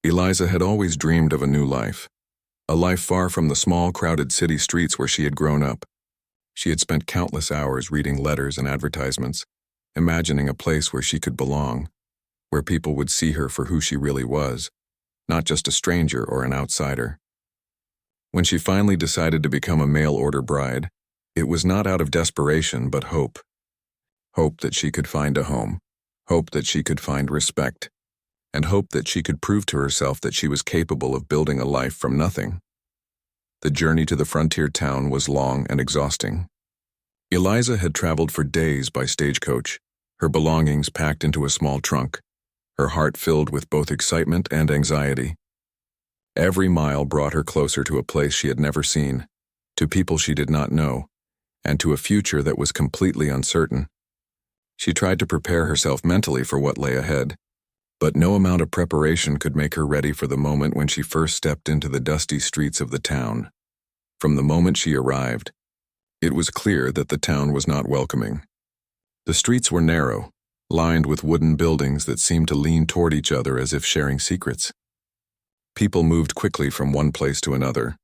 Eliza had always dreamed of a new life, a life far from the small, crowded city streets where she had grown up. She had spent countless hours reading letters and advertisements, imagining a place where she could belong, where people would see her for who she really was, not just a stranger or an outsider. When she finally decided to become a mail-order bride, it was not out of desperation but hope. Hope that she could find a home, hope that she could find respect, and hope that she could prove to herself that she was capable of building a life from nothing. The journey to the frontier town was long and exhausting. Eliza had traveled for days by stagecoach, her belongings packed into a small trunk, her heart filled with both excitement and anxiety. Every mile brought her closer to a place she had never seen, to people she did not know, and to a future that was completely uncertain. She tried to prepare herself mentally for what lay ahead, but no amount of preparation could make her ready for the moment when she first stepped into the dusty streets of the town. From the moment she arrived, it was clear that the town was not welcoming. The streets were narrow, lined with wooden buildings that seemed to lean toward each other as if sharing secrets. People moved quickly from one place to another,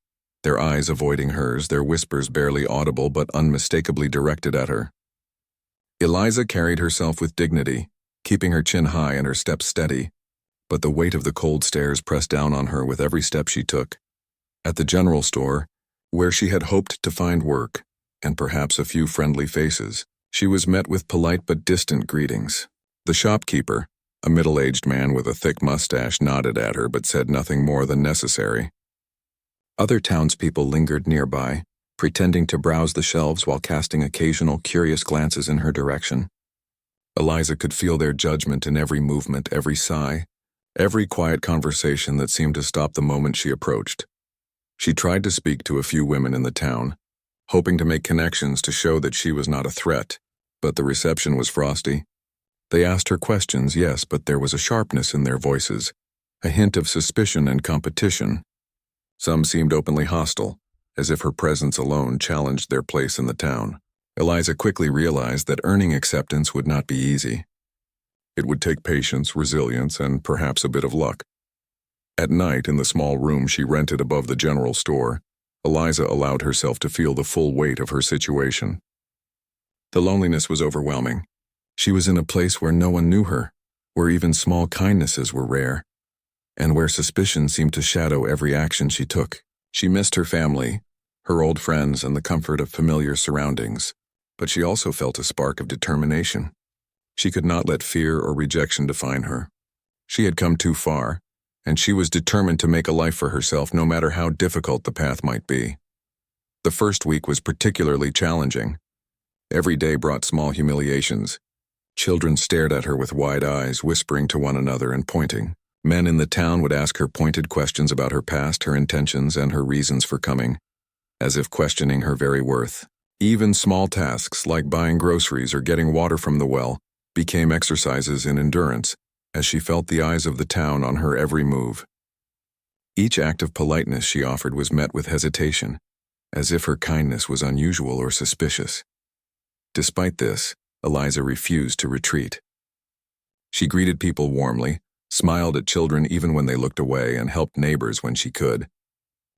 their eyes avoiding hers, their whispers barely audible but unmistakably directed at her. Eliza carried herself with dignity, keeping her chin high and her steps steady, but the weight of the cold stares pressed down on her with every step she took. At the general store, where she had hoped to find work, and perhaps a few friendly faces, she was met with polite but distant greetings. The shopkeeper, a middle-aged man with a thick mustache, nodded at her but said nothing more than necessary. Other townspeople lingered nearby, pretending to browse the shelves while casting occasional curious glances in her direction. Eliza could feel their judgment in every movement, every sigh, every quiet conversation that seemed to stop the moment she approached. She tried to speak to a few women in the town, hoping to make connections to show that she was not a threat, but the reception was frosty. They asked her questions, yes, but there was a sharpness in their voices, a hint of suspicion and competition. Some seemed openly hostile, as if her presence alone challenged their place in the town. Eliza quickly realized that earning acceptance would not be easy. It would take patience, resilience, and perhaps a bit of luck. At night, in the small room she rented above the general store, Eliza allowed herself to feel the full weight of her situation. The loneliness was overwhelming. She was in a place where no one knew her, where even small kindnesses were rare, and where suspicion seemed to shadow every action she took. She missed her family, her old friends, and the comfort of familiar surroundings, but she also felt a spark of determination. She could not let fear or rejection define her. She had come too far, and she was determined to make a life for herself no matter how difficult the path might be. The first week was particularly challenging. Every day brought small humiliations. Children stared at her with wide eyes, whispering to one another and pointing. Men in the town would ask her pointed questions about her past, her intentions, and her reasons for coming, as if questioning her very worth. Even small tasks like buying groceries or getting water from the well became exercises in endurance, as she felt the eyes of the town on her every move. Each act of politeness she offered was met with hesitation, as if her kindness was unusual or suspicious. Despite this, Eliza refused to retreat. She greeted people warmly, smiled at children even when they looked away, and helped neighbors when she could.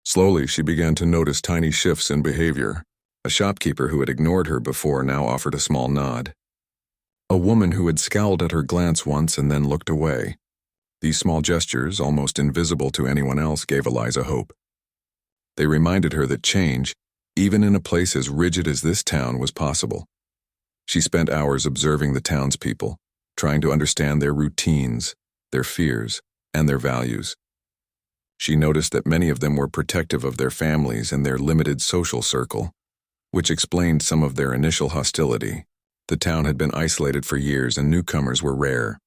Slowly, she began to notice tiny shifts in behavior. A shopkeeper who had ignored her before now offered a small nod. A woman who had scowled at her glance once and then looked away. These small gestures, almost invisible to anyone else, gave Eliza hope. They reminded her that change, even in a place as rigid as this town, was possible. She spent hours observing the townspeople, trying to understand their routines, their fears, and their values. She noticed that many of them were protective of their families and their limited social circle, which explained some of their initial hostility. The town had been isolated for years and newcomers were rare.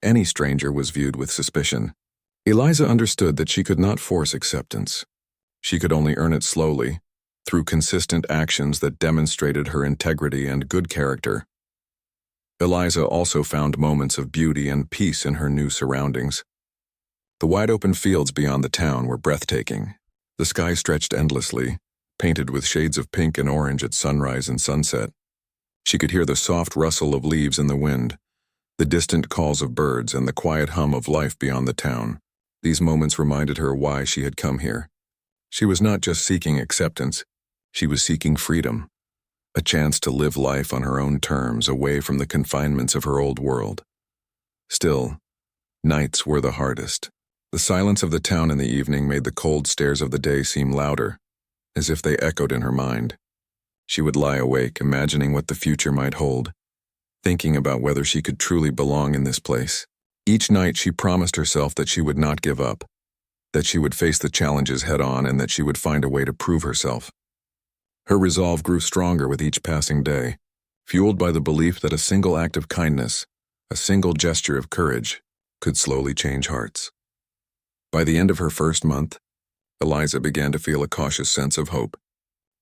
Any stranger was viewed with suspicion. Eliza understood that she could not force acceptance. She could only earn it slowly, through consistent actions that demonstrated her integrity and good character. Eliza also found moments of beauty and peace in her new surroundings. The wide-open fields beyond the town were breathtaking. The sky stretched endlessly, painted with shades of pink and orange at sunrise and sunset. She could hear the soft rustle of leaves in the wind, the distant calls of birds, and the quiet hum of life beyond the town. These moments reminded her why she had come here. She was not just seeking acceptance, she was seeking freedom, a chance to live life on her own terms, away from the confinements of her old world. Still, nights were the hardest. The silence of the town in the evening made the cold stares of the day seem louder, as if they echoed in her mind. She would lie awake, imagining what the future might hold, thinking about whether she could truly belong in this place. Each night she promised herself that she would not give up, that she would face the challenges head-on, and that she would find a way to prove herself. Her resolve grew stronger with each passing day, fueled by the belief that a single act of kindness, a single gesture of courage, could slowly change hearts. By the end of her first month, Eliza began to feel a cautious sense of hope.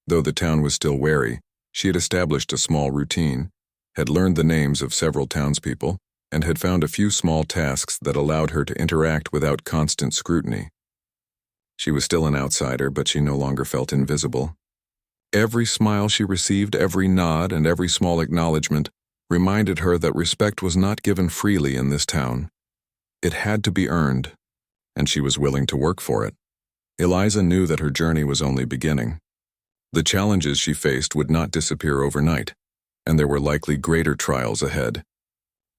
Though the town was still wary, she had established a small routine, had learned the names of several townspeople, and had found a few small tasks that allowed her to interact without constant scrutiny. She was still an outsider, but she no longer felt invisible. Every smile she received, every nod, and every small acknowledgement reminded her that respect was not given freely in this town. It had to be earned, and she was willing to work for it. Eliza knew that her journey was only beginning. The challenges she faced would not disappear overnight, and there were likely greater trials ahead.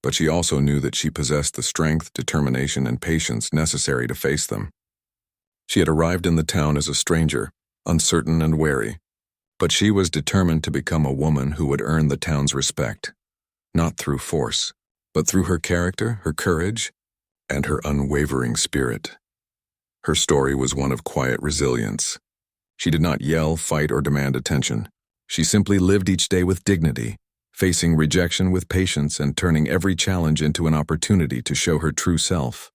But she also knew that she possessed the strength, determination, and patience necessary to face them. She had arrived in the town as a stranger, uncertain and wary, but she was determined to become a woman who would earn the town's respect, not through force, but through her character, her courage, and her unwavering spirit. Her story was one of quiet resilience. She did not yell, fight, or demand attention. She simply lived each day with dignity, facing rejection with patience and turning every challenge into an opportunity to show her true self.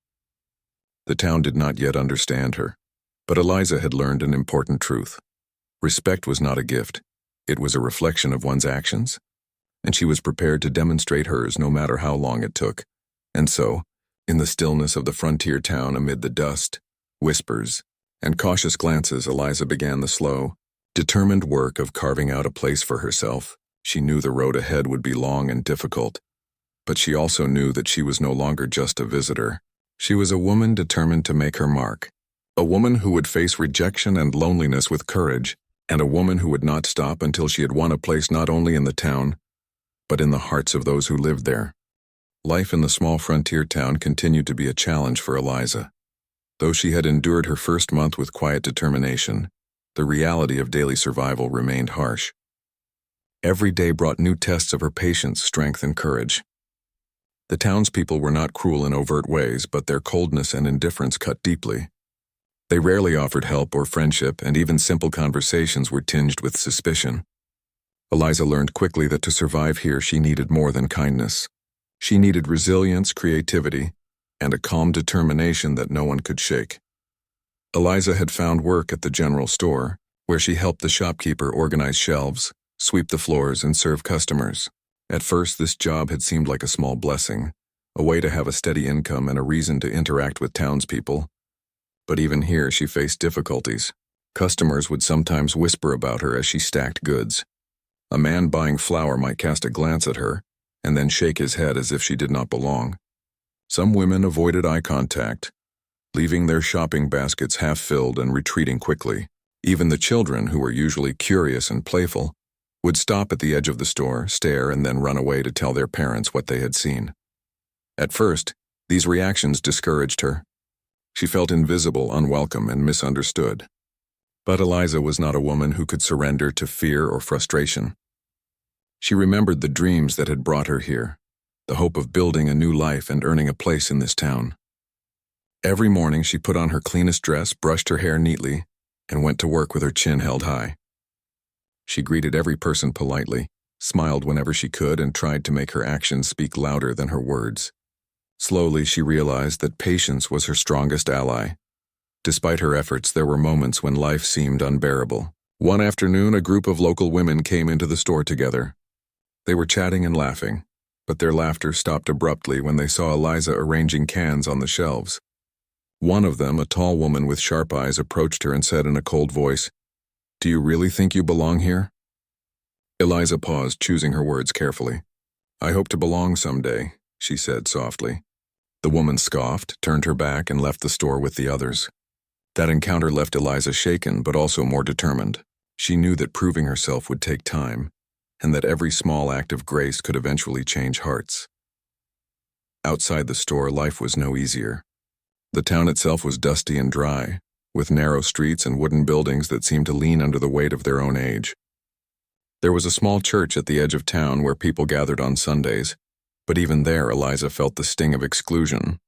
The town did not yet understand her, but Eliza had learned an important truth. Respect was not a gift. It was a reflection of one's actions, and she was prepared to demonstrate hers no matter how long it took. And so, in the stillness of the frontier town, amid the dust, whispers, and cautious glances, Eliza began the slow, determined work of carving out a place for herself. She knew the road ahead would be long and difficult, but she also knew that she was no longer just a visitor. She was a woman determined to make her mark, a woman who would face rejection and loneliness with courage, and a woman who would not stop until she had won a place not only in the town, but in the hearts of those who lived there. Life in the small frontier town continued to be a challenge for Eliza. Though she had endured her first month with quiet determination, the reality of daily survival remained harsh. Every day brought new tests of her patience, strength, and courage. The townspeople were not cruel in overt ways, but their coldness and indifference cut deeply. They rarely offered help or friendship, and even simple conversations were tinged with suspicion. Eliza learned quickly that to survive here she needed more than kindness. She needed resilience, creativity, and a calm determination that no one could shake. Eliza had found work at the general store, where she helped the shopkeeper organize shelves, sweep the floors, and serve customers. At first, this job had seemed like a small blessing, a way to have a steady income and a reason to interact with townspeople. But even here, she faced difficulties. Customers would sometimes whisper about her as she stacked goods. A man buying flour might cast a glance at her, and then shake his head as if she did not belong. Some women avoided eye contact, leaving their shopping baskets half-filled and retreating quickly. Even the children, who were usually curious and playful, would stop at the edge of the store, stare, and then run away to tell their parents what they had seen. At first, these reactions discouraged her. She felt invisible, unwelcome, and misunderstood. But Eliza was not a woman who could surrender to fear or frustration. She remembered the dreams that had brought her here, the hope of building a new life and earning a place in this town. Every morning she put on her cleanest dress, brushed her hair neatly, and went to work with her chin held high. She greeted every person politely, smiled whenever she could, and tried to make her actions speak louder than her words. Slowly she realized that patience was her strongest ally. Despite her efforts, there were moments when life seemed unbearable. One afternoon, a group of local women came into the store together. They were chatting and laughing, but their laughter stopped abruptly when they saw Eliza arranging cans on the shelves. One of them, a tall woman with sharp eyes, approached her and said in a cold voice, "Do you really think you belong here?" Eliza paused, choosing her words carefully. "I hope to belong someday," she said softly. The woman scoffed, turned her back, and left the store with the others. That encounter left Eliza shaken but also more determined. She knew that proving herself would take time, and that every small act of grace could eventually change hearts. Outside the store, life was no easier. The town itself was dusty and dry, with narrow streets and wooden buildings that seemed to lean under the weight of their own age. There was a small church at the edge of town where people gathered on Sundays, but even there Eliza felt the sting of exclusion.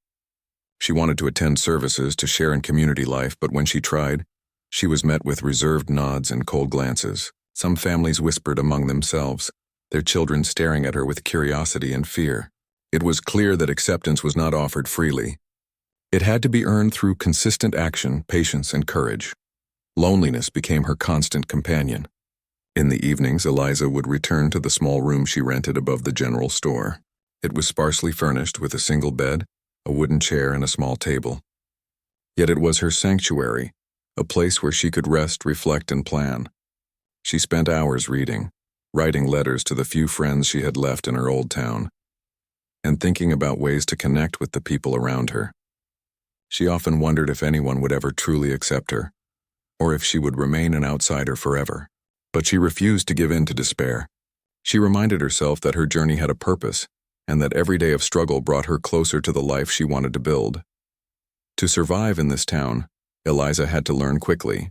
She wanted to attend services, to share in community life, but when she tried, she was met with reserved nods and cold glances. Some families whispered among themselves, their children staring at her with curiosity and fear. It was clear that acceptance was not offered freely. It had to be earned through consistent action, patience, and courage. Loneliness became her constant companion. In the evenings, Eliza would return to the small room she rented above the general store. It was sparsely furnished with a single bed, a wooden chair, and a small table. Yet it was her sanctuary, a place where she could rest, reflect, and plan. She spent hours reading, writing letters to the few friends she had left in her old town, and thinking about ways to connect with the people around her. She often wondered if anyone would ever truly accept her, or if she would remain an outsider forever. But she refused to give in to despair. She reminded herself that her journey had a purpose, and that every day of struggle brought her closer to the life she wanted to build. To survive in this town, Eliza had to learn quickly.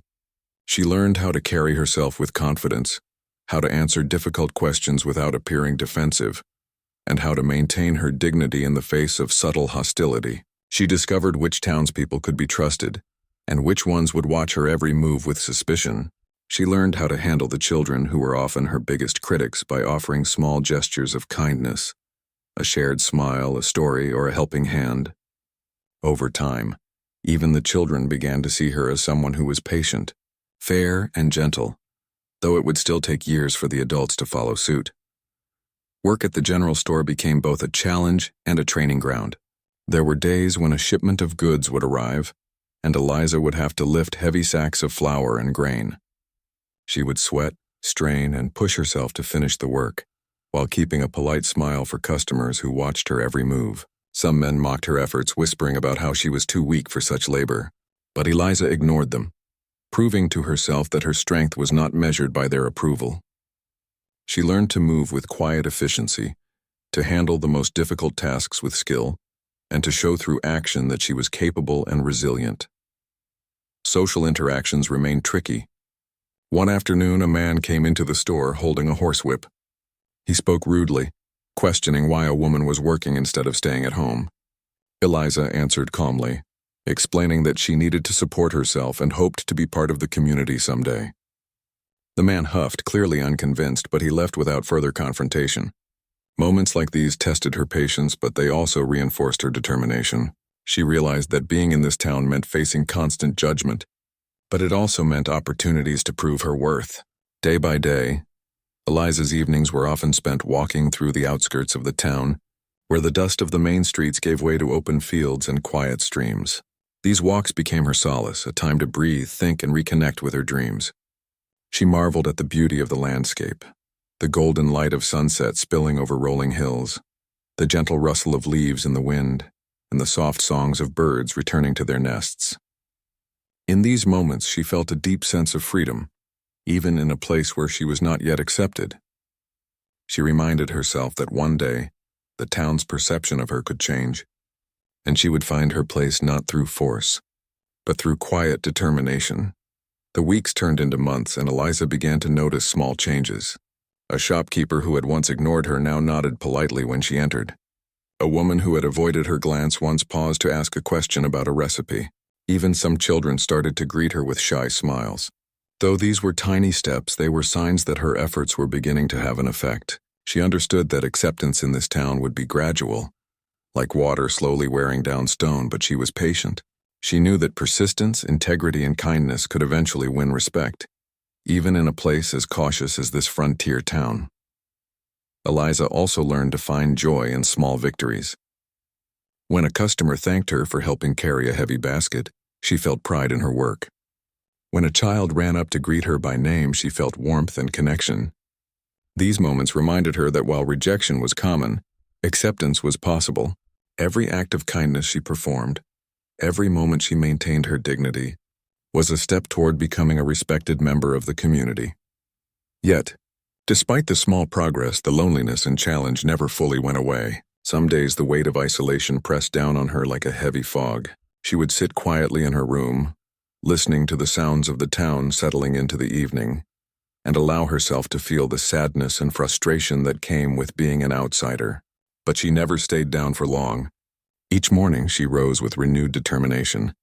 She learned how to carry herself with confidence, how to answer difficult questions without appearing defensive, and how to maintain her dignity in the face of subtle hostility. She discovered which townspeople could be trusted, and which ones would watch her every move with suspicion. She learned how to handle the children who were often her biggest critics by offering small gestures of kindness, a shared smile, a story, or a helping hand. Over time, even the children began to see her as someone who was patient, fair, and gentle, though it would still take years for the adults to follow suit. Work at the general store became both a challenge and a training ground. There were days when a shipment of goods would arrive, and Eliza would have to lift heavy sacks of flour and grain. She would sweat, strain, and push herself to finish the work, while keeping a polite smile for customers who watched her every move. Some men mocked her efforts, whispering about how she was too weak for such labor. But Eliza ignored them, proving to herself that her strength was not measured by their approval. She learned to move with quiet efficiency, to handle the most difficult tasks with skill, and to show through action that she was capable and resilient. Social interactions remained tricky. One afternoon, a man came into the store holding a horsewhip. He spoke rudely, questioning why a woman was working instead of staying at home. Eliza answered calmly, explaining that she needed to support herself and hoped to be part of the community someday. The man huffed, clearly unconvinced, but he left without further confrontation. Moments like these tested her patience, but they also reinforced her determination. She realized that being in this town meant facing constant judgment, but it also meant opportunities to prove her worth. Day by day, Eliza's evenings were often spent walking through the outskirts of the town, where the dust of the main streets gave way to open fields and quiet streams. These walks became her solace, a time to breathe, think, and reconnect with her dreams. She marveled at the beauty of the landscape, the golden light of sunset spilling over rolling hills, the gentle rustle of leaves in the wind, and the soft songs of birds returning to their nests. In these moments, she felt a deep sense of freedom, even in a place where she was not yet accepted. She reminded herself that one day, the town's perception of her could change, and she would find her place not through force, but through quiet determination. The weeks turned into months, and Eliza began to notice small changes. A shopkeeper who had once ignored her now nodded politely when she entered. A woman who had avoided her glance once paused to ask a question about a recipe. Even some children started to greet her with shy smiles. Though these were tiny steps, they were signs that her efforts were beginning to have an effect. She understood that acceptance in this town would be gradual, like water slowly wearing down stone, but she was patient. She knew that persistence, integrity, and kindness could eventually win respect, even in a place as cautious as this frontier town. Eliza also learned to find joy in small victories. When a customer thanked her for helping carry a heavy basket, she felt pride in her work. When a child ran up to greet her by name, she felt warmth and connection. These moments reminded her that while rejection was common, acceptance was possible. Every act of kindness she performed, every moment she maintained her dignity, was a step toward becoming a respected member of the community. Yet, despite the small progress, the loneliness and challenge never fully went away. Some days the weight of isolation pressed down on her like a heavy fog. She would sit quietly in her room, listening to the sounds of the town settling into the evening, and allow herself to feel the sadness and frustration that came with being an outsider. But she never stayed down for long. Each morning she rose with renewed determination,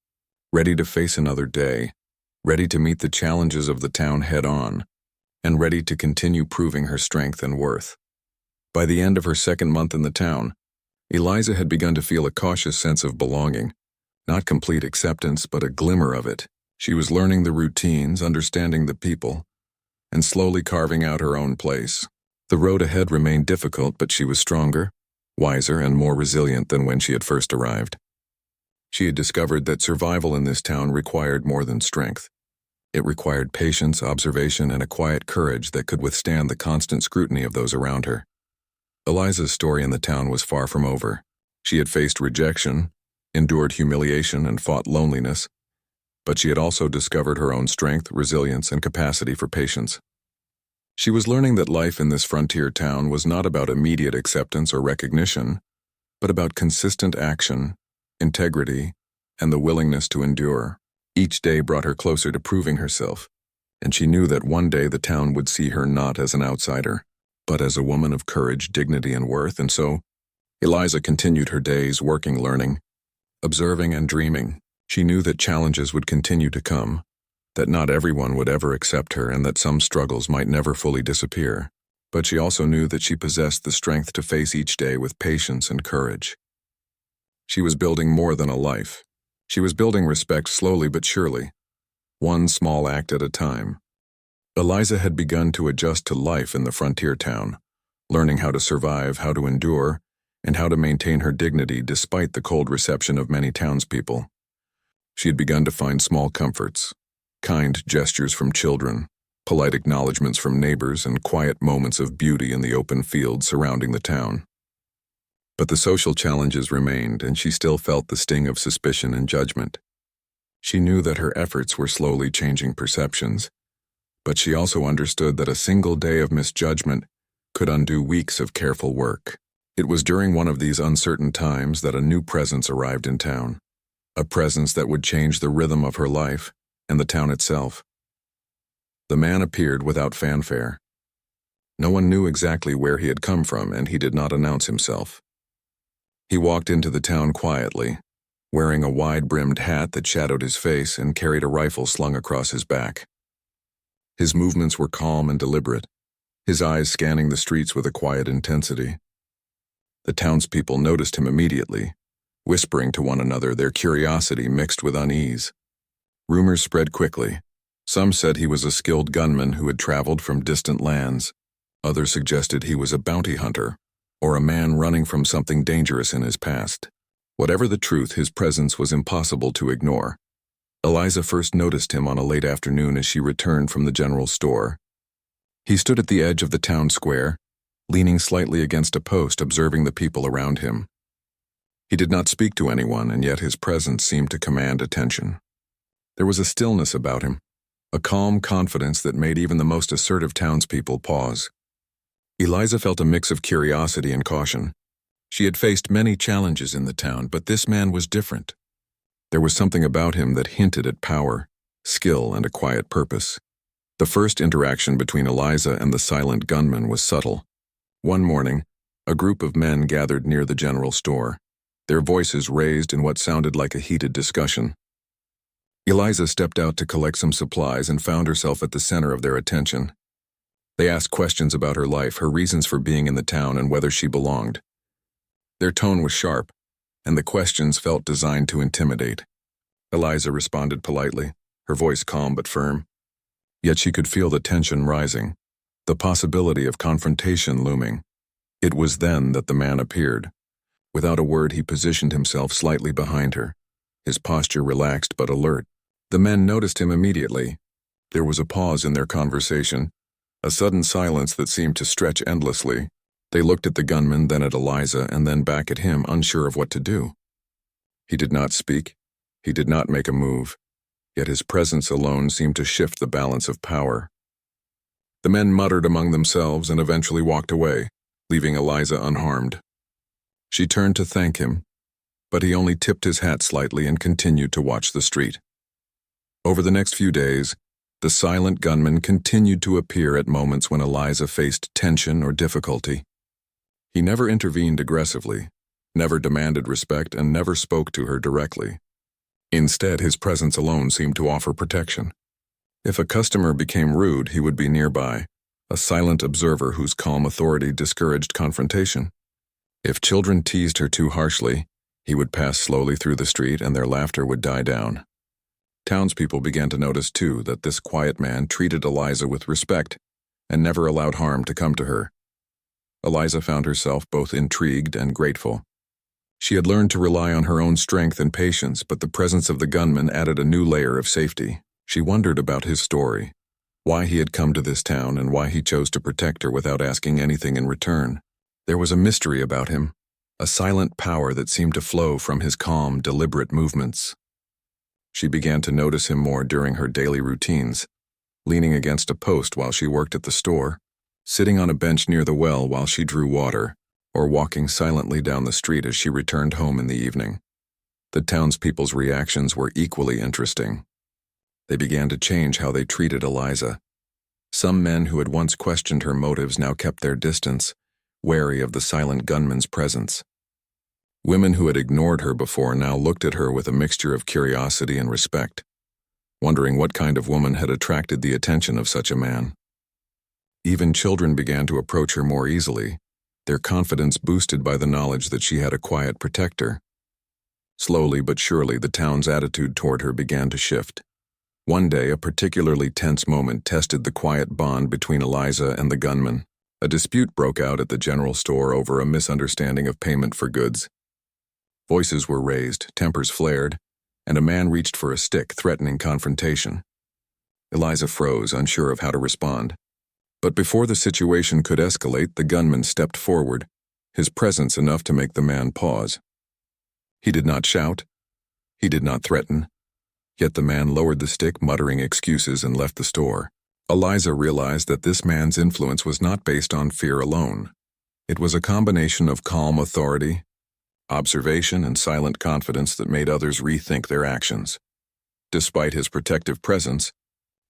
ready to face another day, ready to meet the challenges of the town head-on, and ready to continue proving her strength and worth. By the end of her second month in the town, Eliza had begun to feel a cautious sense of belonging, not complete acceptance, but a glimmer of it. She was learning the routines, understanding the people, and slowly carving out her own place. The road ahead remained difficult, but she was stronger, wiser, and more resilient than when she had first arrived. She had discovered that survival in this town required more than strength. It required patience, observation, and a quiet courage that could withstand the constant scrutiny of those around her. Eliza's story in the town was far from over. She had faced rejection, endured humiliation, and fought loneliness, but she had also discovered her own strength, resilience, and capacity for patience. She was learning that life in this frontier town was not about immediate acceptance or recognition, but about consistent action, integrity, and the willingness to endure. Each day brought her closer to proving herself, and she knew that one day the town would see her not as an outsider, but as a woman of courage, dignity, and worth. And so, Eliza continued her days working, learning, observing, and dreaming. She knew that challenges would continue to come, that not everyone would ever accept her, and that some struggles might never fully disappear. But she also knew that she possessed the strength to face each day with patience and courage. She was building more than a life. She was building respect slowly but surely, one small act at a time. Eliza had begun to adjust to life in the frontier town, learning how to survive, how to endure, and how to maintain her dignity despite the cold reception of many townspeople. She had begun to find small comforts, kind gestures from children, polite acknowledgments from neighbors, and quiet moments of beauty in the open fields surrounding the town. But the social challenges remained, and she still felt the sting of suspicion and judgment. She knew that her efforts were slowly changing perceptions, but she also understood that a single day of misjudgment could undo weeks of careful work. It was during one of these uncertain times that a new presence arrived in town, a presence that would change the rhythm of her life and the town itself. The man appeared without fanfare. No one knew exactly where he had come from, and he did not announce himself. He walked into the town quietly, wearing a wide-brimmed hat that shadowed his face and carried a rifle slung across his back. His movements were calm and deliberate, his eyes scanning the streets with a quiet intensity. The townspeople noticed him immediately, whispering to one another, their curiosity mixed with unease. Rumors spread quickly. Some said he was a skilled gunman who had traveled from distant lands. Others suggested he was a bounty hunter, or a man running from something dangerous in his past. Whatever the truth, his presence was impossible to ignore. Eliza first noticed him on a late afternoon as she returned from the general store. He stood at the edge of the town square, leaning slightly against a post, observing the people around him. He did not speak to anyone, and yet his presence seemed to command attention. There was a stillness about him, a calm confidence that made even the most assertive townspeople pause. Eliza felt a mix of curiosity and caution. She had faced many challenges in the town, but this man was different. There was something about him that hinted at power, skill, and a quiet purpose. The first interaction between Eliza and the silent gunman was subtle. One morning, a group of men gathered near the general store, their voices raised in what sounded like a heated discussion. Eliza stepped out to collect some supplies and found herself at the center of their attention. They asked questions about her life, her reasons for being in the town, and whether she belonged. Their tone was sharp, and the questions felt designed to intimidate. Eliza responded politely, her voice calm but firm. Yet she could feel the tension rising, the possibility of confrontation looming. It was then that the man appeared. Without a word, he positioned himself slightly behind her, his posture relaxed but alert. The men noticed him immediately. There was a pause in their conversation, a sudden silence that seemed to stretch endlessly. They looked at the gunman, then at Eliza, and then back at him, unsure of what to do. He did not speak. He did not make a move, yet his presence alone seemed to shift the balance of power. The men muttered among themselves and eventually walked away, leaving Eliza unharmed. She turned to thank him, but he only tipped his hat slightly and continued to watch the street. Over the next few days, the silent gunman continued to appear at moments when Eliza faced tension or difficulty. He never intervened aggressively, never demanded respect, and never spoke to her directly. Instead, his presence alone seemed to offer protection. If a customer became rude, he would be nearby, a silent observer whose calm authority discouraged confrontation. If children teased her too harshly, he would pass slowly through the street and their laughter would die down. Townspeople began to notice, too, that this quiet man treated Eliza with respect and never allowed harm to come to her. Eliza found herself both intrigued and grateful. She had learned to rely on her own strength and patience, but the presence of the gunman added a new layer of safety. She wondered about his story, why he had come to this town and why he chose to protect her without asking anything in return. There was a mystery about him, a silent power that seemed to flow from his calm, deliberate movements. She began to notice him more during her daily routines, leaning against a post while she worked at the store, sitting on a bench near the well while she drew water, or walking silently down the street as she returned home in the evening. The townspeople's reactions were equally interesting. They began to change how they treated Eliza. Some men who had once questioned her motives now kept their distance, wary of the silent gunman's presence. Women who had ignored her before now looked at her with a mixture of curiosity and respect, wondering what kind of woman had attracted the attention of such a man. Even children began to approach her more easily, their confidence boosted by the knowledge that she had a quiet protector. Slowly but surely, the town's attitude toward her began to shift. One day, a particularly tense moment tested the quiet bond between Eliza and the gunman. A dispute broke out at the general store over a misunderstanding of payment for goods. Voices were raised, tempers flared, and a man reached for a stick, threatening confrontation. Eliza froze, unsure of how to respond. But before the situation could escalate, the gunman stepped forward, his presence enough to make the man pause. He did not shout. He did not threaten. Yet the man lowered the stick, muttering excuses, and left the store. Eliza realized that this man's influence was not based on fear alone. It was a combination of calm authority, observation, and silent confidence that made others rethink their actions. Despite his protective presence,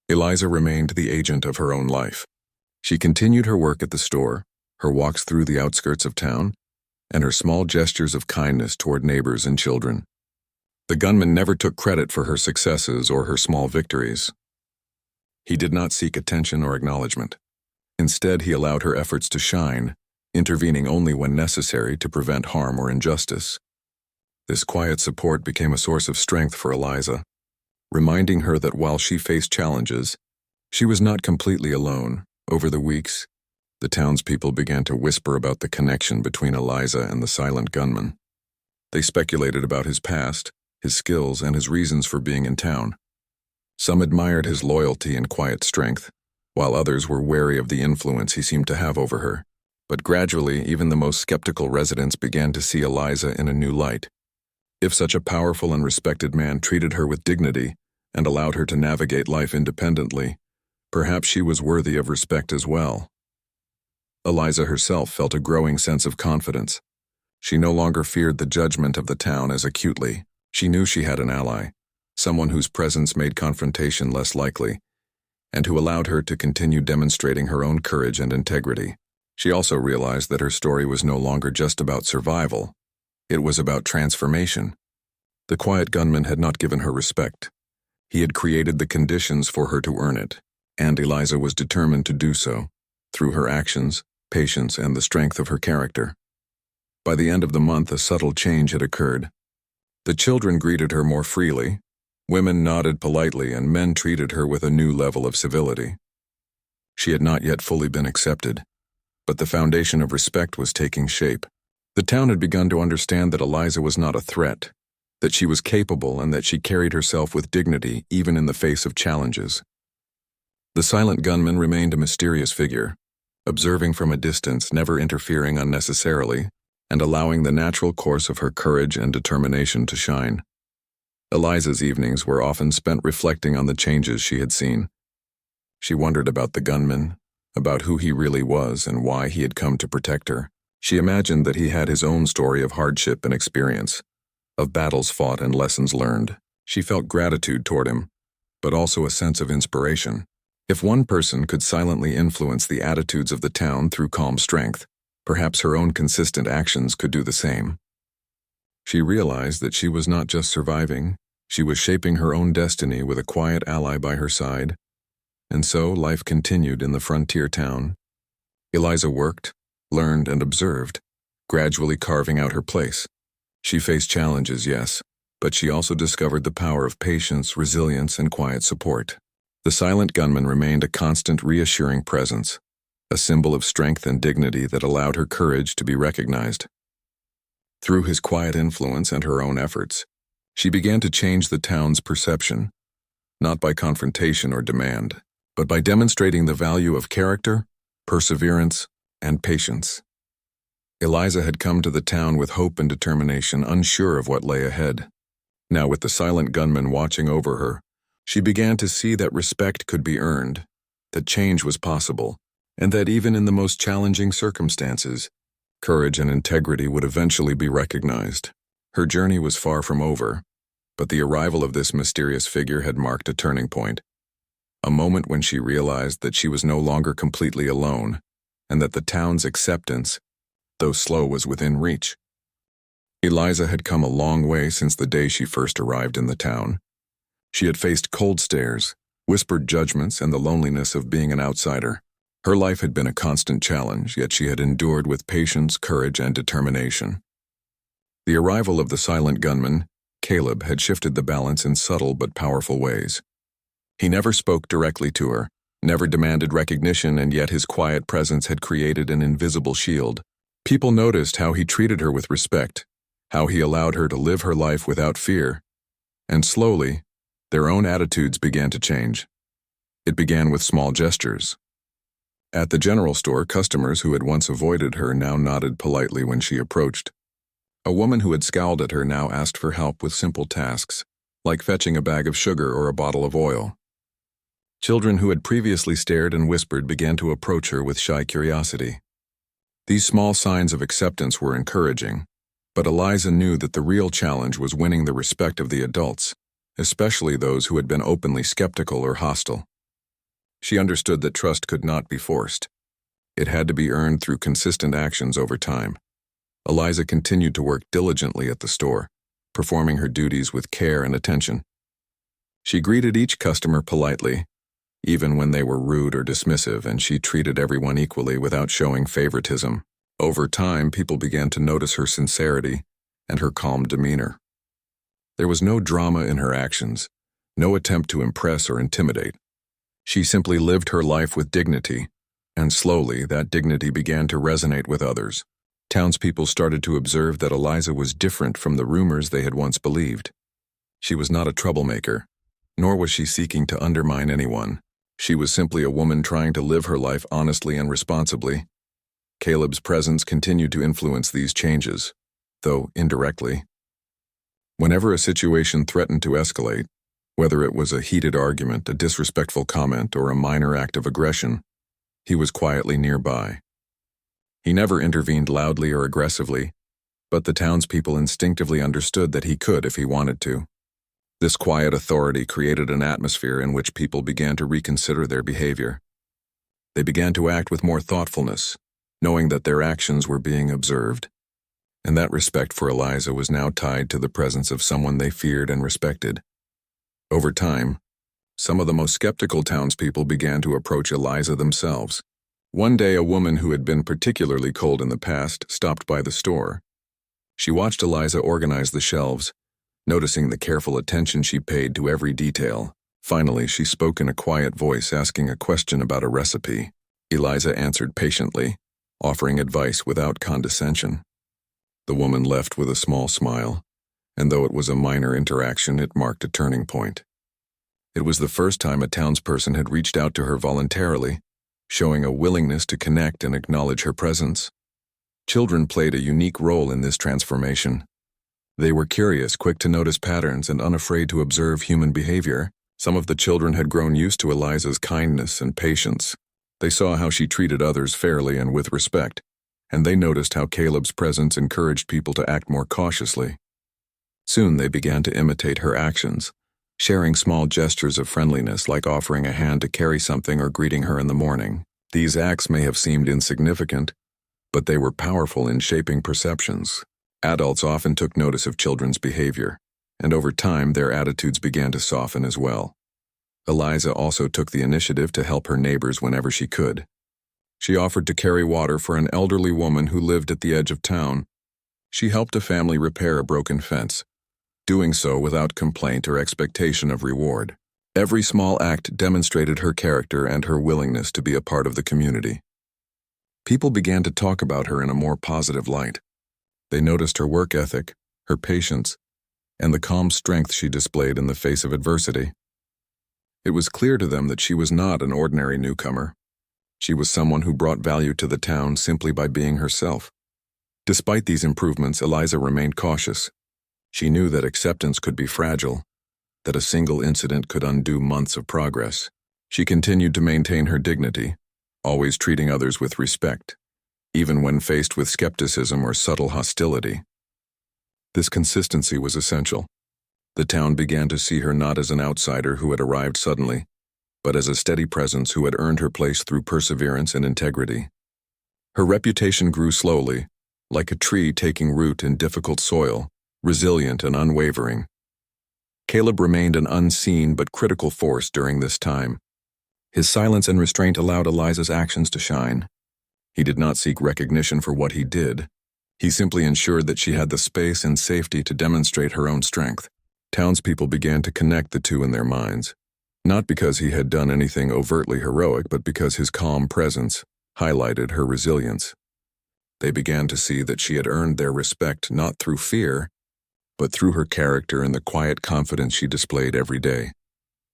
Eliza remained the agent of her own life. She continued her work at the store, her walks through the outskirts of town, and her small gestures of kindness toward neighbors and children. The gunman never took credit for her successes or her small victories. He did not seek attention or acknowledgement. Instead, he allowed her efforts to shine, intervening only when necessary to prevent harm or injustice. This quiet support became a source of strength for Eliza, reminding her that while she faced challenges, she was not completely alone. Over the weeks, the townspeople began to whisper about the connection between Eliza and the silent gunman. They speculated about his past, his skills, and his reasons for being in town. Some admired his loyalty and quiet strength, while others were wary of the influence he seemed to have over her. But gradually, even the most skeptical residents began to see Eliza in a new light. If such a powerful and respected man treated her with dignity and allowed her to navigate life independently, perhaps she was worthy of respect as well. Eliza herself felt a growing sense of confidence. She no longer feared the judgment of the town as acutely. She knew she had an ally, someone whose presence made confrontation less likely, and who allowed her to continue demonstrating her own courage and integrity. She also realized that her story was no longer just about survival. It was about transformation. The quiet gunman had not given her respect. He had created the conditions for her to earn it, and Eliza was determined to do so, through her actions, patience, and the strength of her character. By the end of the month, a subtle change had occurred. The children greeted her more freely, women nodded politely, and men treated her with a new level of civility. She had not yet fully been accepted, but the foundation of respect was taking shape. The town had begun to understand that Eliza was not a threat, that she was capable, and that she carried herself with dignity even in the face of challenges. The silent gunman remained a mysterious figure. observing from a distance, never interfering unnecessarily, and allowing the natural course of her courage and determination to shine. Eliza's evenings were often spent reflecting on the changes she had seen. She wondered about the gunman, about who he really was and why he had come to protect her. She imagined that he had his own story of hardship and experience, of battles fought and lessons learned. She felt gratitude toward him, but also a sense of inspiration. If one person could silently influence the attitudes of the town through calm strength, perhaps her own consistent actions could do the same. She realized that she was not just surviving, she was shaping her own destiny with a quiet ally by her side. And so life continued in the frontier town. Eliza worked, learned, and observed, gradually carving out her place. She faced challenges, yes, but she also discovered the power of patience, resilience, and quiet support. The silent gunman remained a constant, reassuring presence, a symbol of strength and dignity that allowed her courage to be recognized. Through his quiet influence and her own efforts, she began to change the town's perception, not by confrontation or demand, but by demonstrating the value of character, perseverance, and patience. Eliza had come to the town with hope and determination, unsure of what lay ahead. Now, with the silent gunman watching over her, she began to see that respect could be earned, that change was possible, and that even in the most challenging circumstances, courage and integrity would eventually be recognized. Her journey was far from over, but the arrival of this mysterious figure had marked a turning point. A moment when she realized that she was no longer completely alone, and that the town's acceptance, though slow, was within reach. Eliza had come a long way since the day she first arrived in the town. She had faced cold stares, whispered judgments, and the loneliness of being an outsider. Her life had been a constant challenge, yet she had endured with patience, courage, and determination. The arrival of the silent gunman, Caleb, had shifted the balance in subtle but powerful ways. He never spoke directly to her, never demanded recognition, and yet his quiet presence had created an invisible shield. People noticed how he treated her with respect, how he allowed her to live her life without fear, and slowly, their own attitudes began to change. It began with small gestures. At the general store, customers who had once avoided her now nodded politely when she approached. A woman who had scowled at her now asked for help with simple tasks, like fetching a bag of sugar or a bottle of oil. Children who had previously stared and whispered began to approach her with shy curiosity. These small signs of acceptance were encouraging, but Eliza knew that the real challenge was winning the respect of the adults, especially those who had been openly skeptical or hostile. She understood that trust could not be forced. It had to be earned through consistent actions over time. Eliza continued to work diligently at the store, performing her duties with care and attention. She greeted each customer politely, even when they were rude or dismissive, and she treated everyone equally without showing favoritism. Over time, people began to notice her sincerity and her calm demeanor. There was no drama in her actions, no attempt to impress or intimidate. She simply lived her life with dignity, and slowly that dignity began to resonate with others. Townspeople started to observe that Eliza was different from the rumors they had once believed. She was not a troublemaker, nor was she seeking to undermine anyone. She was simply a woman trying to live her life honestly and responsibly. Caleb's presence continued to influence these changes, though indirectly. Whenever a situation threatened to escalate, whether it was a heated argument, a disrespectful comment, or a minor act of aggression, he was quietly nearby. He never intervened loudly or aggressively, but the townspeople instinctively understood that he could if he wanted to. This quiet authority created an atmosphere in which people began to reconsider their behavior. They began to act with more thoughtfulness, knowing that their actions were being observed, and that respect for Eliza was now tied to the presence of someone they feared and respected. Over time, some of the most skeptical townspeople began to approach Eliza themselves. One day, a woman who had been particularly cold in the past stopped by the store. She watched Eliza organize the shelves, noticing the careful attention she paid to every detail. Finally, she spoke in a quiet voice, asking a question about a recipe. Eliza answered patiently, offering advice without condescension. The woman left with a small smile, and though it was a minor interaction, it marked a turning point. It was the first time a townsperson had reached out to her voluntarily, showing a willingness to connect and acknowledge her presence. Children played a unique role in this transformation. They were curious, quick to notice patterns, and unafraid to observe human behavior. Some of the children had grown used to Eliza's kindness and patience. They saw how she treated others fairly and with respect, and they noticed how Caleb's presence encouraged people to act more cautiously. Soon they began to imitate her actions, sharing small gestures of friendliness like offering a hand to carry something or greeting her in the morning. These acts may have seemed insignificant, but they were powerful in shaping perceptions. Adults often took notice of children's behavior, and over time their attitudes began to soften as well. Eliza also took the initiative to help her neighbors whenever she could. She offered to carry water for an elderly woman who lived at the edge of town. She helped a family repair a broken fence, doing so without complaint or expectation of reward. Every small act demonstrated her character and her willingness to be a part of the community. People began to talk about her in a more positive light. They noticed her work ethic, her patience, and the calm strength she displayed in the face of adversity. It was clear to them that she was not an ordinary newcomer. She was someone who brought value to the town simply by being herself. Despite these improvements, Eliza remained cautious. She knew that acceptance could be fragile, that a single incident could undo months of progress. She continued to maintain her dignity, always treating others with respect, even when faced with skepticism or subtle hostility. This consistency was essential. The town began to see her not as an outsider who had arrived suddenly, but as a steady presence who had earned her place through perseverance and integrity. Her reputation grew slowly, like a tree taking root in difficult soil, resilient and unwavering. Caleb remained an unseen but critical force during this time. His silence and restraint allowed Eliza's actions to shine. He did not seek recognition for what he did. He simply ensured that she had the space and safety to demonstrate her own strength. Townspeople began to connect the two in their minds, not because he had done anything overtly heroic, but because his calm presence highlighted her resilience. They began to see that she had earned their respect not through fear, but through her character and the quiet confidence she displayed every day.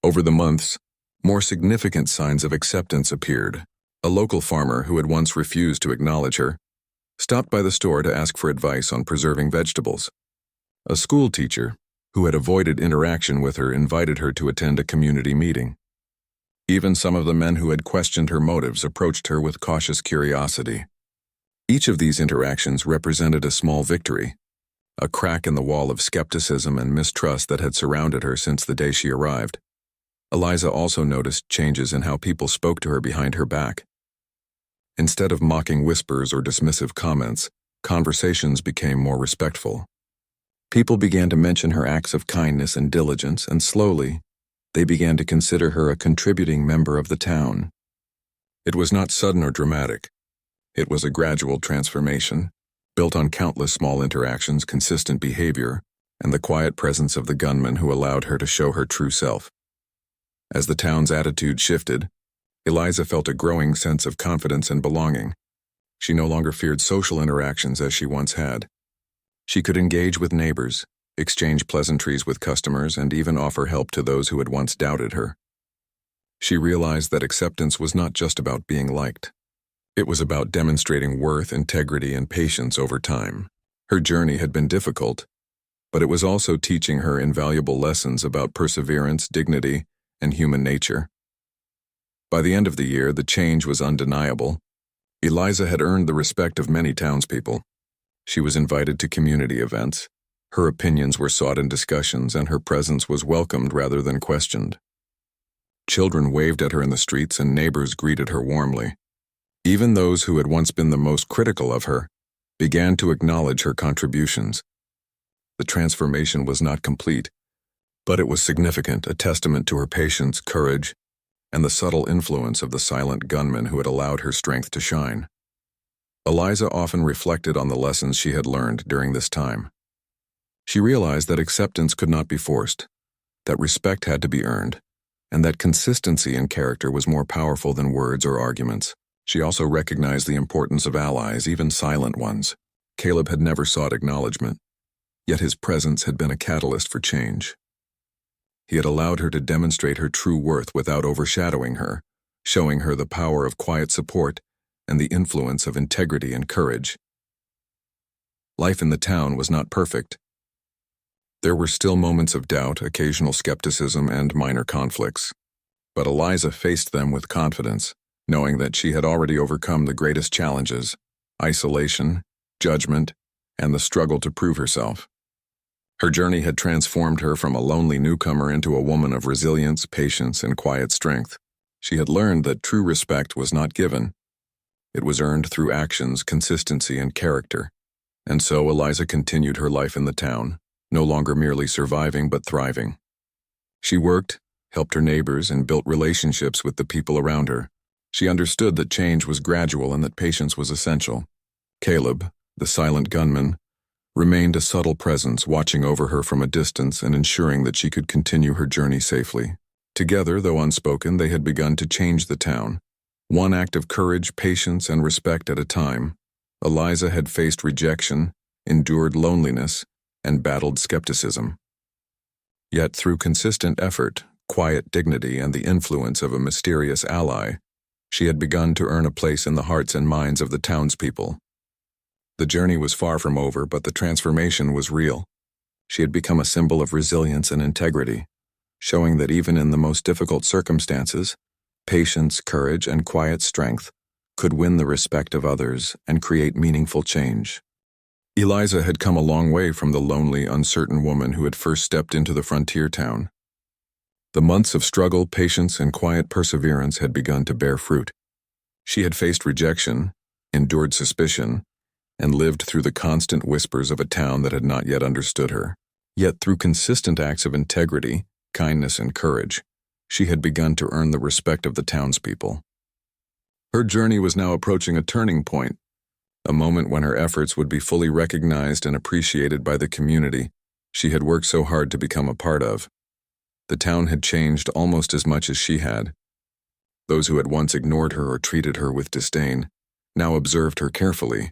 Over the months, more significant signs of acceptance appeared. A local farmer who had once refused to acknowledge her stopped by the store to ask for advice on preserving vegetables. A school teacher who had avoided interaction with her invited her to attend a community meeting. Even some of the men who had questioned her motives approached her with cautious curiosity. Each of these interactions represented a small victory, a crack in the wall of skepticism and mistrust that had surrounded her since the day she arrived. Eliza also noticed changes in how people spoke to her behind her back. Instead of mocking whispers or dismissive comments, conversations became more respectful. People began to mention her acts of kindness and diligence, and slowly, they began to consider her a contributing member of the town. It was not sudden or dramatic. It was a gradual transformation, built on countless small interactions, consistent behavior, and the quiet presence of the gunman who allowed her to show her true self. As the town's attitude shifted, Eliza felt a growing sense of confidence and belonging. She no longer feared social interactions as she once had. She could engage with neighbors, exchange pleasantries with customers, and even offer help to those who had once doubted her. She realized that acceptance was not just about being liked. It was about demonstrating worth, integrity, and patience over time. Her journey had been difficult, but it was also teaching her invaluable lessons about perseverance, dignity, and human nature. By the end of the year, the change was undeniable. Eliza had earned the respect of many townspeople. She was invited to community events. Her opinions were sought in discussions, and her presence was welcomed rather than questioned. Children waved at her in the streets, and neighbors greeted her warmly. Even those who had once been the most critical of her began to acknowledge her contributions. The transformation was not complete, but it was significant, a testament to her patience, courage, and the subtle influence of the silent gunman who had allowed her strength to shine. Eliza often reflected on the lessons she had learned during this time. She realized that acceptance could not be forced, that respect had to be earned, and that consistency in character was more powerful than words or arguments. She also recognized the importance of allies, even silent ones. Caleb had never sought acknowledgement, yet his presence had been a catalyst for change. He had allowed her to demonstrate her true worth without overshadowing her, showing her the power of quiet support and the influence of integrity and courage. Life in the town was not perfect. There were still moments of doubt, occasional skepticism, and minor conflicts. But Eliza faced them with confidence, knowing that she had already overcome the greatest challenges: isolation, judgment, and the struggle to prove herself. Her journey had transformed her from a lonely newcomer into a woman of resilience, patience, and quiet strength. She had learned that true respect was not given. It was earned through actions, consistency, and character. And so Eliza continued her life in the town, no longer merely surviving but thriving. She worked, helped her neighbors, and built relationships with the people around her. She understood that change was gradual and that patience was essential. Caleb, the silent gunman, remained a subtle presence, watching over her from a distance and ensuring that she could continue her journey safely. Together, though unspoken, they had begun to change the town. One act of courage, patience, and respect at a time. Eliza had faced rejection, endured loneliness, and battled skepticism. Yet through consistent effort, quiet dignity, and the influence of a mysterious ally, she had begun to earn a place in the hearts and minds of the townspeople. The journey was far from over, but the transformation was real. She had become a symbol of resilience and integrity, showing that even in the most difficult circumstances, patience, courage, and quiet strength could win the respect of others and create meaningful change. Eliza had come a long way from the lonely, uncertain woman who had first stepped into the frontier town. The months of struggle, patience, and quiet perseverance had begun to bear fruit. She had faced rejection, endured suspicion, and lived through the constant whispers of a town that had not yet understood her. Yet through consistent acts of integrity, kindness, and courage, she had begun to earn the respect of the townspeople. Her journey was now approaching a turning point, a moment when her efforts would be fully recognized and appreciated by the community she had worked so hard to become a part of. The town had changed almost as much as she had. Those who had once ignored her or treated her with disdain now observed her carefully,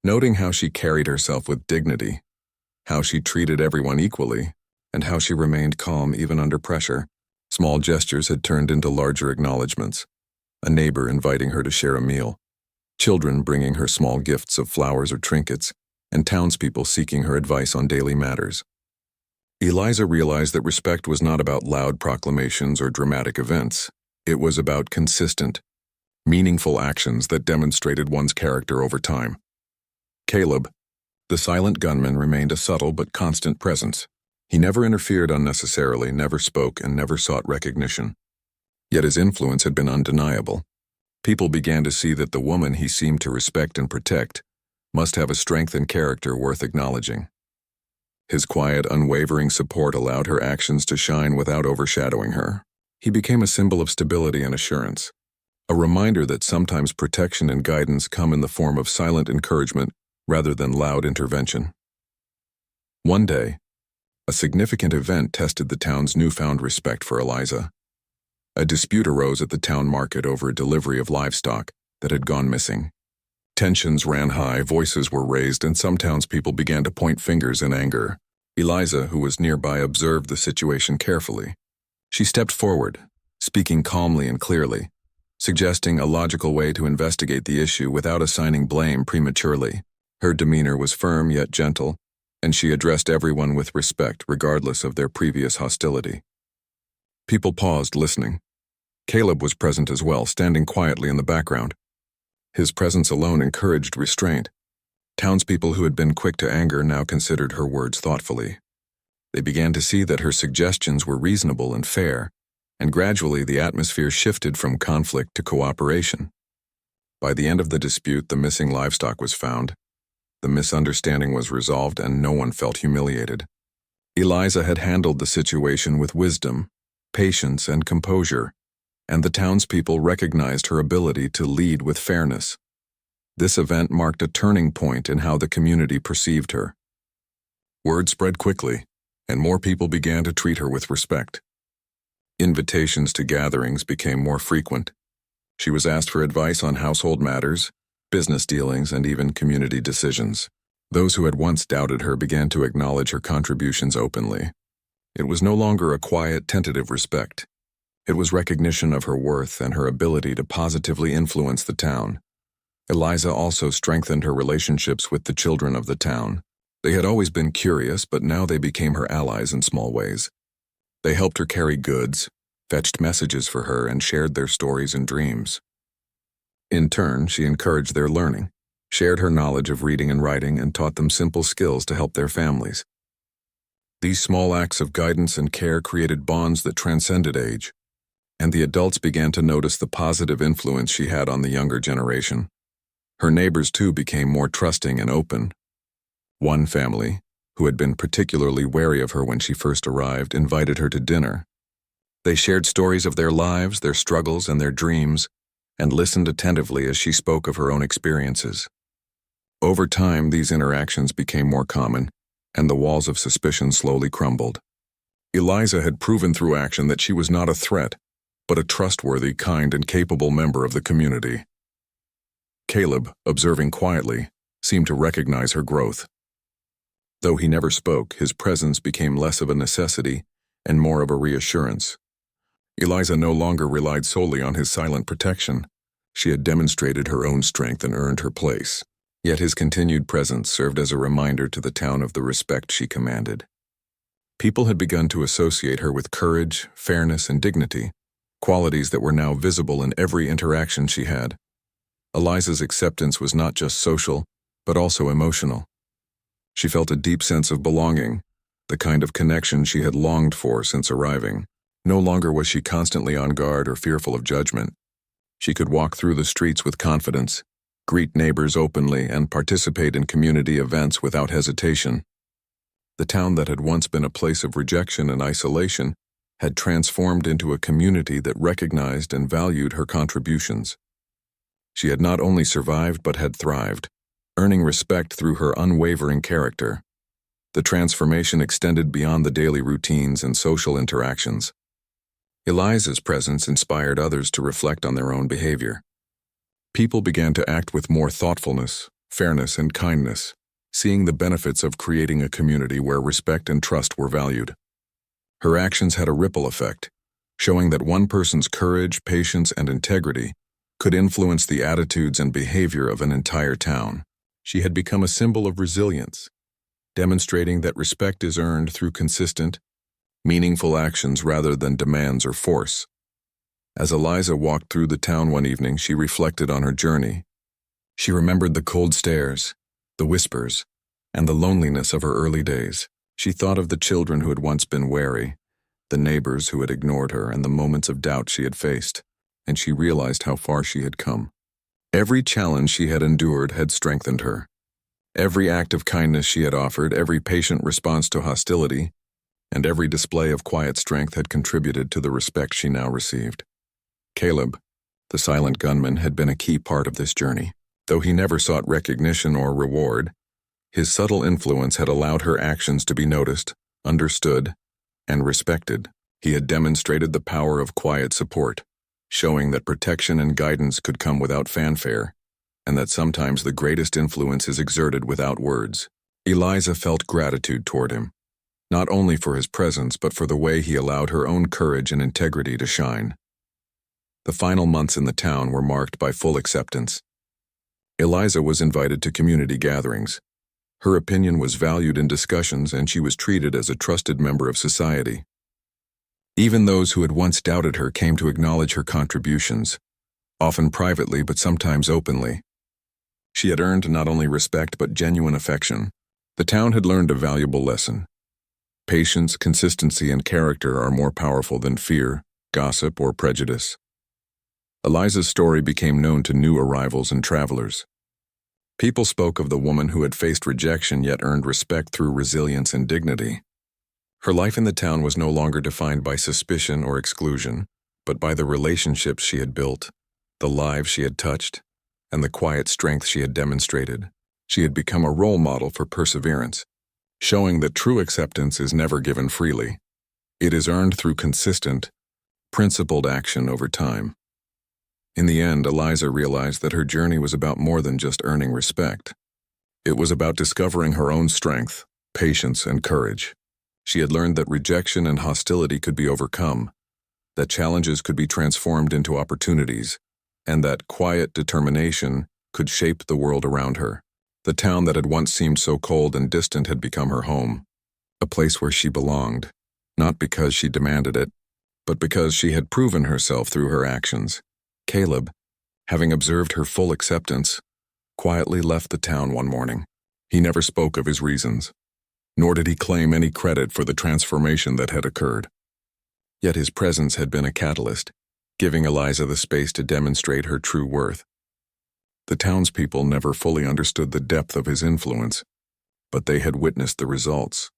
noting how she carried herself with dignity, how she treated everyone equally, and how she remained calm even under pressure. Small gestures had turned into larger acknowledgments. A neighbor inviting her to share a meal, children bringing her small gifts of flowers or trinkets, and townspeople seeking her advice on daily matters. Eliza realized that respect was not about loud proclamations or dramatic events. It was about consistent, meaningful actions that demonstrated one's character over time. Caleb, the silent gunman, remained a subtle but constant presence. He never interfered unnecessarily, never spoke, and never sought recognition. Yet his influence had been undeniable. People began to see that the woman he seemed to respect and protect must have a strength and character worth acknowledging. His quiet, unwavering support allowed her actions to shine without overshadowing her. He became a symbol of stability and assurance, a reminder that sometimes protection and guidance come in the form of silent encouragement rather than loud intervention. One day, a significant event tested the town's newfound respect for Eliza. A dispute arose at the town market over a delivery of livestock that had gone missing. Tensions ran high, voices were raised, and some townspeople began to point fingers in anger. Eliza, who was nearby, observed the situation carefully. She stepped forward, speaking calmly and clearly, suggesting a logical way to investigate the issue without assigning blame prematurely. Her demeanor was firm yet gentle, and she addressed everyone with respect regardless of their previous hostility. People paused, listening. Caleb was present as well, standing quietly in the background. His presence alone encouraged restraint. Townspeople who had been quick to anger now considered her words thoughtfully. They began to see that her suggestions were reasonable and fair, and gradually the atmosphere shifted from conflict to cooperation. By the end of the dispute, the missing livestock was found. The misunderstanding was resolved, and no one felt humiliated. Eliza had handled the situation with wisdom, patience, and composure, and the townspeople recognized her ability to lead with fairness. This event marked a turning point in how the community perceived her. Word spread quickly, and more people began to treat her with respect. Invitations to gatherings became more frequent. She was asked for advice on household matters, business dealings, and even community decisions. Those who had once doubted her began to acknowledge her contributions openly. It was no longer a quiet, tentative respect. It was recognition of her worth and her ability to positively influence the town. Eliza also strengthened her relationships with the children of the town. They had always been curious, but now they became her allies in small ways. They helped her carry goods, fetched messages for her, and shared their stories and dreams. In turn, she encouraged their learning, shared her knowledge of reading and writing, and taught them simple skills to help their families. These small acts of guidance and care created bonds that transcended age, and the adults began to notice the positive influence she had on the younger generation. Her neighbors, too, became more trusting and open. One family, who had been particularly wary of her when she first arrived, invited her to dinner. They shared stories of their lives, their struggles, and their dreams, and listened attentively as she spoke of her own experiences. Over time, these interactions became more common, and the walls of suspicion slowly crumbled. Eliza had proven through action that she was not a threat, but a trustworthy, kind, and capable member of the community. Caleb, observing quietly, seemed to recognize her growth. Though he never spoke, his presence became less of a necessity and more of a reassurance. Eliza no longer relied solely on his silent protection. She had demonstrated her own strength and earned her place. Yet his continued presence served as a reminder to the town of the respect she commanded. People had begun to associate her with courage, fairness, and dignity, qualities that were now visible in every interaction she had. Eliza's acceptance was not just social, but also emotional. She felt a deep sense of belonging, the kind of connection she had longed for since arriving. No longer was she constantly on guard or fearful of judgment. She could walk through the streets with confidence, greet neighbors openly, and participate in community events without hesitation. The town that had once been a place of rejection and isolation had transformed into a community that recognized and valued her contributions. She had not only survived but had thrived, earning respect through her unwavering character. The transformation extended beyond the daily routines and social interactions. Eliza's presence inspired others to reflect on their own behavior. People began to act with more thoughtfulness, fairness, and kindness, seeing the benefits of creating a community where respect and trust were valued. Her actions had a ripple effect, showing that one person's courage, patience, and integrity could influence the attitudes and behavior of an entire town. She had become a symbol of resilience, demonstrating that respect is earned through consistent, meaningful actions rather than demands or force. As Eliza walked through the town one evening, she reflected on her journey. She remembered the cold stares, the whispers, and the loneliness of her early days. She thought of the children who had once been wary, the neighbors who had ignored her, and the moments of doubt she had faced, and she realized how far she had come. Every challenge she had endured had strengthened her. Every act of kindness she had offered, every patient response to hostility, and every display of quiet strength had contributed to the respect she now received. Caleb, the silent gunman, had been a key part of this journey. Though he never sought recognition or reward, his subtle influence had allowed her actions to be noticed, understood, and respected. He had demonstrated the power of quiet support, showing that protection and guidance could come without fanfare, and that sometimes the greatest influence is exerted without words. Eliza felt gratitude toward him, not only for his presence but for the way he allowed her own courage and integrity to shine. The final months in the town were marked by full acceptance. Eliza was invited to community gatherings. Her opinion was valued in discussions, and she was treated as a trusted member of society. Even those who had once doubted her came to acknowledge her contributions, often privately but sometimes openly. She had earned not only respect but genuine affection. The town had learned a valuable lesson. Patience, consistency, and character are more powerful than fear, gossip, or prejudice. Eliza's story became known to new arrivals and travelers. People spoke of the woman who had faced rejection yet earned respect through resilience and dignity. Her life in the town was no longer defined by suspicion or exclusion, but by the relationships she had built, the lives she had touched, and the quiet strength she had demonstrated. She had become a role model for perseverance, showing that true acceptance is never given freely. It is earned through consistent, principled action over time. In the end, Eliza realized that her journey was about more than just earning respect. It was about discovering her own strength, patience, and courage. She had learned that rejection and hostility could be overcome, that challenges could be transformed into opportunities, and that quiet determination could shape the world around her. The town that had once seemed so cold and distant had become her home, a place where she belonged, not because she demanded it, but because she had proven herself through her actions. Caleb, having observed her full acceptance, quietly left the town one morning. He never spoke of his reasons, nor did he claim any credit for the transformation that had occurred. Yet his presence had been a catalyst, giving Eliza the space to demonstrate her true worth. The townspeople never fully understood the depth of his influence, but they had witnessed the results.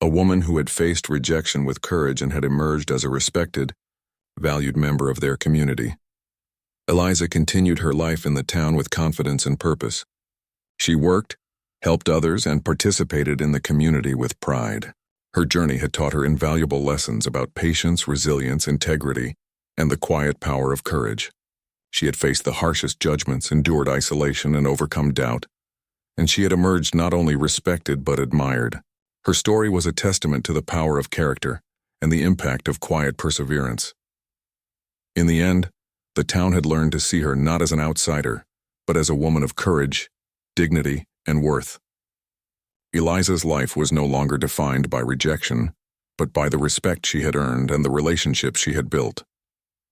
A woman who had faced rejection with courage and had emerged as a respected, valued member of their community. Eliza continued her life in the town with confidence and purpose. She worked, helped others, and participated in the community with pride. Her journey had taught her invaluable lessons about patience, resilience, integrity, and the quiet power of courage. She had faced the harshest judgments, endured isolation, and overcome doubt, and she had emerged not only respected but admired. Her story was a testament to the power of character and the impact of quiet perseverance. In the end, the town had learned to see her not as an outsider, but as a woman of courage, dignity, and worth. Eliza's life was no longer defined by rejection, but by the respect she had earned and the relationships she had built.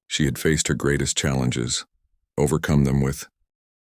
She had faced her greatest challenges, overcome them with